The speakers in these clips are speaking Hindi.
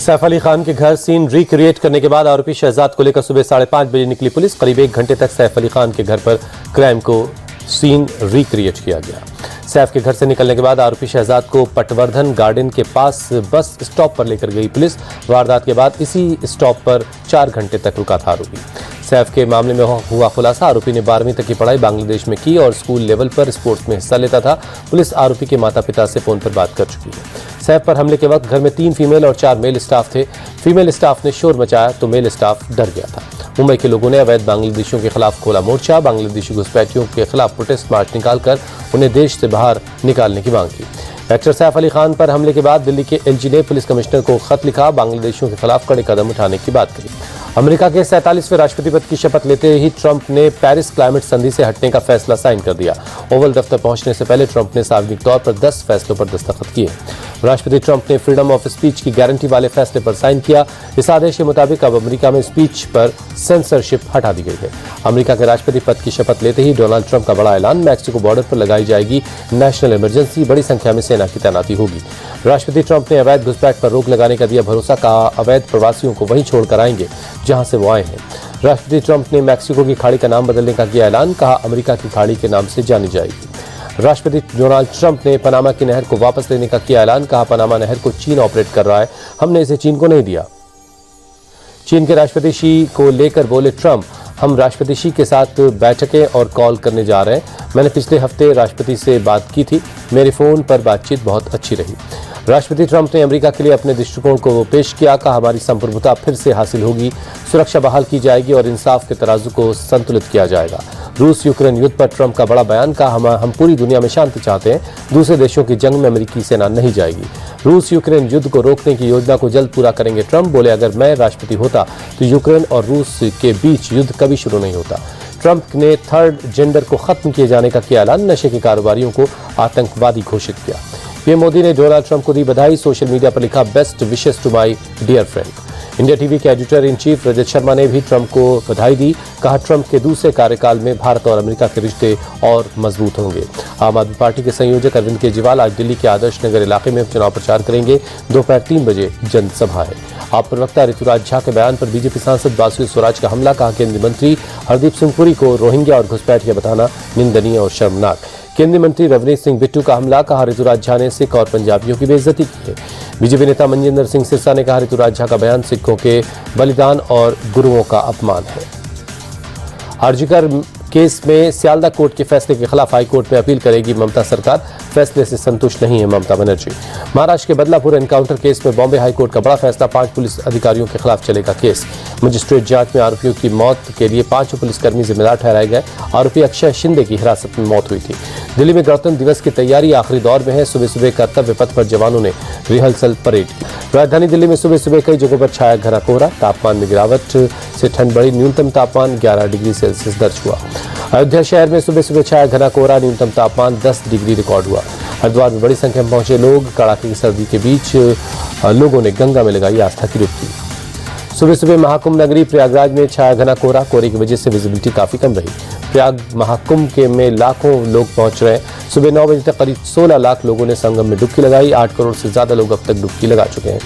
सैफ अली खान के घर सीन रिक्रिएट करने के बाद आरोपी शहजाद को लेकर सुबह 5:30 बजे निकली पुलिस। करीब 1 घंटे तक सैफ अली खान के घर पर क्राइम को सीन रिक्रिएट किया गया। सैफ के घर से निकलने के बाद आरोपी शहजाद को पटवर्धन गार्डन के पास बस स्टॉप पर लेकर गई पुलिस। वारदात के बाद इसी स्टॉप पर 4 घंटे तक रुका था आरोपी। सैफ के मामले में हुआ खुलासा। आरोपी ने 12वीं तक की पढ़ाई बांग्लादेश में की और स्कूल लेवल पर स्पोर्ट्स में हिस्सा लेता था। पुलिस आरोपी के माता पिता से फोन पर बात कर चुकी है। सैफ पर हमले के वक्त घर में 3 फीमेल और 4 मेल स्टाफ थे। फीमेल स्टाफ ने शोर मचाया तो मेल स्टाफ डर गया था। मुंबई के लोगों ने अवैध बांग्लादेशियों के खिलाफ खोला मोर्चा। बांग्लादेशी घुसपैठियों के खिलाफ प्रोटेस्ट मार्च निकालकर उन्हें देश से बाहर निकालने की मांग की। एक्टर सैफ अली खान पर हमले के बाद दिल्ली के एलजी ने पुलिस कमिश्नर को खत लिखा। बांग्लादेशियों के खिलाफ कड़े कदम उठाने की बात कही। अमेरिका के 47वें राष्ट्रपति पद की शपथ लेते ही ट्रंप ने पेरिस क्लाइमेट संधि से हटने का फैसला साइन कर दिया। ओवल दफ्तर पहुंचने से पहले ट्रंप ने सार्वजनिक तौर पर 10 फैसलों पर दस्तखत किए। राष्ट्रपति ट्रंप ने फ्रीडम ऑफ स्पीच की गारंटी वाले फैसले पर साइन किया। इस आदेश के मुताबिक अब अमेरिका में स्पीच पर सेंसरशिप हटा दी गई है। अमेरिका के राष्ट्रपति पद की शपथ लेते ही डोनाल्ड ट्रंप का बड़ा ऐलान। मैक्सिको बॉर्डर पर लगाई जाएगी नेशनल इमरजेंसी। बड़ी संख्या में सेना की तैनाती होगी। राष्ट्रपति ट्रंप ने अवैध घुसपैठ पर रोक लगाने का दिया भरोसा। कहा अवैध प्रवासियों को वहीं छोड़कर आएंगे जहां से वो आए हैं। राष्ट्रपति ट्रंप ने मैक्सिको की खाड़ी का नाम बदलने का किया ऐलान। कहा अमेरिका की खाड़ी के नाम से जानी जाएगी। राष्ट्रपति डोनाल्ड ट्रंप ने पनामा की नहर को वापस लेने का किया ऐलान। कहा पनामा नहर को चीन ऑपरेट कर रहा है, हमने इसे चीन को नहीं दिया। चीन के राष्ट्रपति शी को लेकर बोले ट्रंप, हम राष्ट्रपति शी के साथ बैठकें और कॉल करने जा रहे हैं। मैंने पिछले हफ्ते राष्ट्रपति से बात की थी, मेरे फोन पर बातचीत बहुत अच्छी रही। राष्ट्रपति ट्रंप ने अमेरिका के लिए अपने दृष्टिकोण को पेश किया। कहा हमारी संप्रभुता फिर से हासिल होगी, सुरक्षा बहाल की जाएगी और इंसाफ के तराजू को संतुलित किया जाएगा। रूस यूक्रेन युद्ध पर ट्रंप का बड़ा बयान। कहा हम पूरी दुनिया में शांति चाहते हैं, दूसरे देशों की जंग में अमेरिकी सेना नहीं जाएगी। रूस यूक्रेन युद्ध को रोकने की योजना को जल्द पूरा करेंगे। ट्रंप बोले अगर मैं राष्ट्रपति होता तो यूक्रेन और रूस के बीच युद्ध कभी शुरू नहीं होता। ट्रंप ने थर्ड जेंडर को खत्म किए जाने का किया ऐलान। नशे के कारोबारियों को आतंकवादी घोषित किया। पीएम मोदी ने डोनाल्ड ट्रंप को दी बधाई। सोशल मीडिया पर लिखा best wishes to my dear friend. India TV के editor in chief Rajat Sharma ने भी ट्रंप को बधाई दी। कहा ट्रंप के दूसरे कार्यकाल में भारत और अमेरिका के रिश्ते और मजबूत होंगे। आम आदमी पार्टी के संयोजक अरविंद केजरीवाल आज दिल्ली के आदर्श नगर इलाके में चुनाव प्रचार करेंगे। दोपहर 3 बजे जनसभा है। आप प्रवक्ता ऋतुराज झा के बयान पर बीजेपी सांसद बासु स्वराज का हमला। कहा केंद्रीय मंत्री हरदीप सिंह पुरी को रोहिंग्या और घुसपैठिया बताना निंदनीय और शर्मनाक। केंद्रीय मंत्री रवनीत सिंह बिट्टू का हमला। कहा ऋतुराज झा ने सिख और पंजाबियों की बेइज्जती की है। बीजेपी नेता मनजिंदर सिंह सिरसा ने कहा ऋतुराज झा का बयान सिखों के बलिदान और गुरुओं का अपमान है। आरजीकर केस में सियालदा कोर्ट के फैसले के खिलाफ हाईकोर्ट में अपील करेगी ममता सरकार। फैसले से संतुष्ट नहीं है ममता बनर्जी। महाराष्ट्र के बदलापुर एनकाउंटर केस में बॉम्बे हाईकोर्ट का बड़ा फैसला। 5 पुलिस अधिकारियों के खिलाफ चलेगा केस। मजिस्ट्रेट जांच में आरोपियों की मौत के लिए 5 पुलिसकर्मी जिम्मेदार ठहराए गए। आरोपी अक्षय शिंदे की हिरासत में मौत हुई थी। दिल्ली में गणतंत्र दिवस की तैयारी आखिरी दौर में है। सुबह सुबह कर्तव्य पथ पर जवानों ने रिहर्सल परेड की। राजधानी दिल्ली में सुबह सुबह कई जगहों पर छाया घना कोहरा। तापमान में गिरावट से ठंड बढ़ी। न्यूनतम तापमान 11 डिग्री सेल्सियस दर्ज हुआ। अयोध्या शहर में सुबह सुबह छाया घना कोहरा। न्यूनतम तापमान 10 डिग्री रिकॉर्ड हुआ। हरिद्वार में बड़ी संख्या में पहुंचे लोग। कड़ाके की सर्दी के बीच लोगों ने गंगा में लगाई आस्था की डुबकी। सुबह सुबह महाकुंभ नगरी प्रयागराज में छाया घना कोहरा। कोहरे की वजह से विजिबिलिटी काफी कम रही। प्रयाग महाकुंभ के में लाखों लोग पहुंच रहे हैं। सुबह 9 बजे तक करीब 16 लाख लोगों ने संगम में डुबकी लगाई। 8 करोड़ से ज्यादा लोग अब तक डुबकी लगा चुके हैं।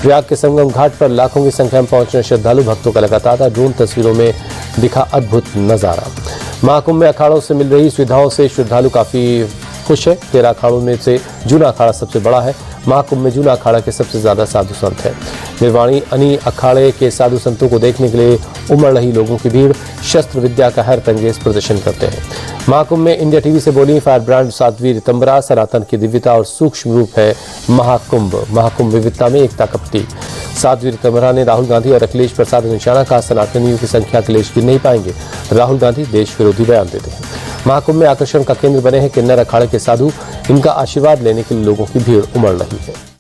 प्रयाग के संगम घाट पर लाखों की संख्या में पहुंच रहे श्रद्धालु भक्तों का लगातार ड्रोन तस्वीरों में दिखा अद्भुत नजारा। महाकुंभ में अखाड़ों से मिल रही सुविधाओं से श्रद्धालु काफी खुश है। 13 अखाड़ों में से जूना अखाड़ा सबसे बड़ा है। महाकुंभ में जूना अखाड़ा के सबसे ज्यादा साधु संत है। निर्वाणी अनी अखाड़े के साधु संतों को देखने के लिए उमड़ रही लोगों की भीड़। शस्त्र विद्या का हैरत अंगेज प्रदर्शन करते हैं। महाकुंभ में इंडिया टीवी से बोली फायर ब्रांड साध्वी रितंबरा। सनातन की दिव्यता और सूक्ष्म रूप है महाकुंभ। महाकुंभ विविधता में एकता का प्रतीक। साध्वी रितंबरा ने राहुल गांधी और अखिलेश प्रसाद निशाना। कहा सनातनियों की संख्या अखिलेश गिन नहीं पाएंगे। राहुल गांधी देश विरोधी बयान देते हैं। महाकुंभ में आकर्षण का केंद्र बने हैं किन्नर अखाड़े के साधु। इनका आशीर्वाद लेने के लिए लोगों की भीड़ उमड़ रही है।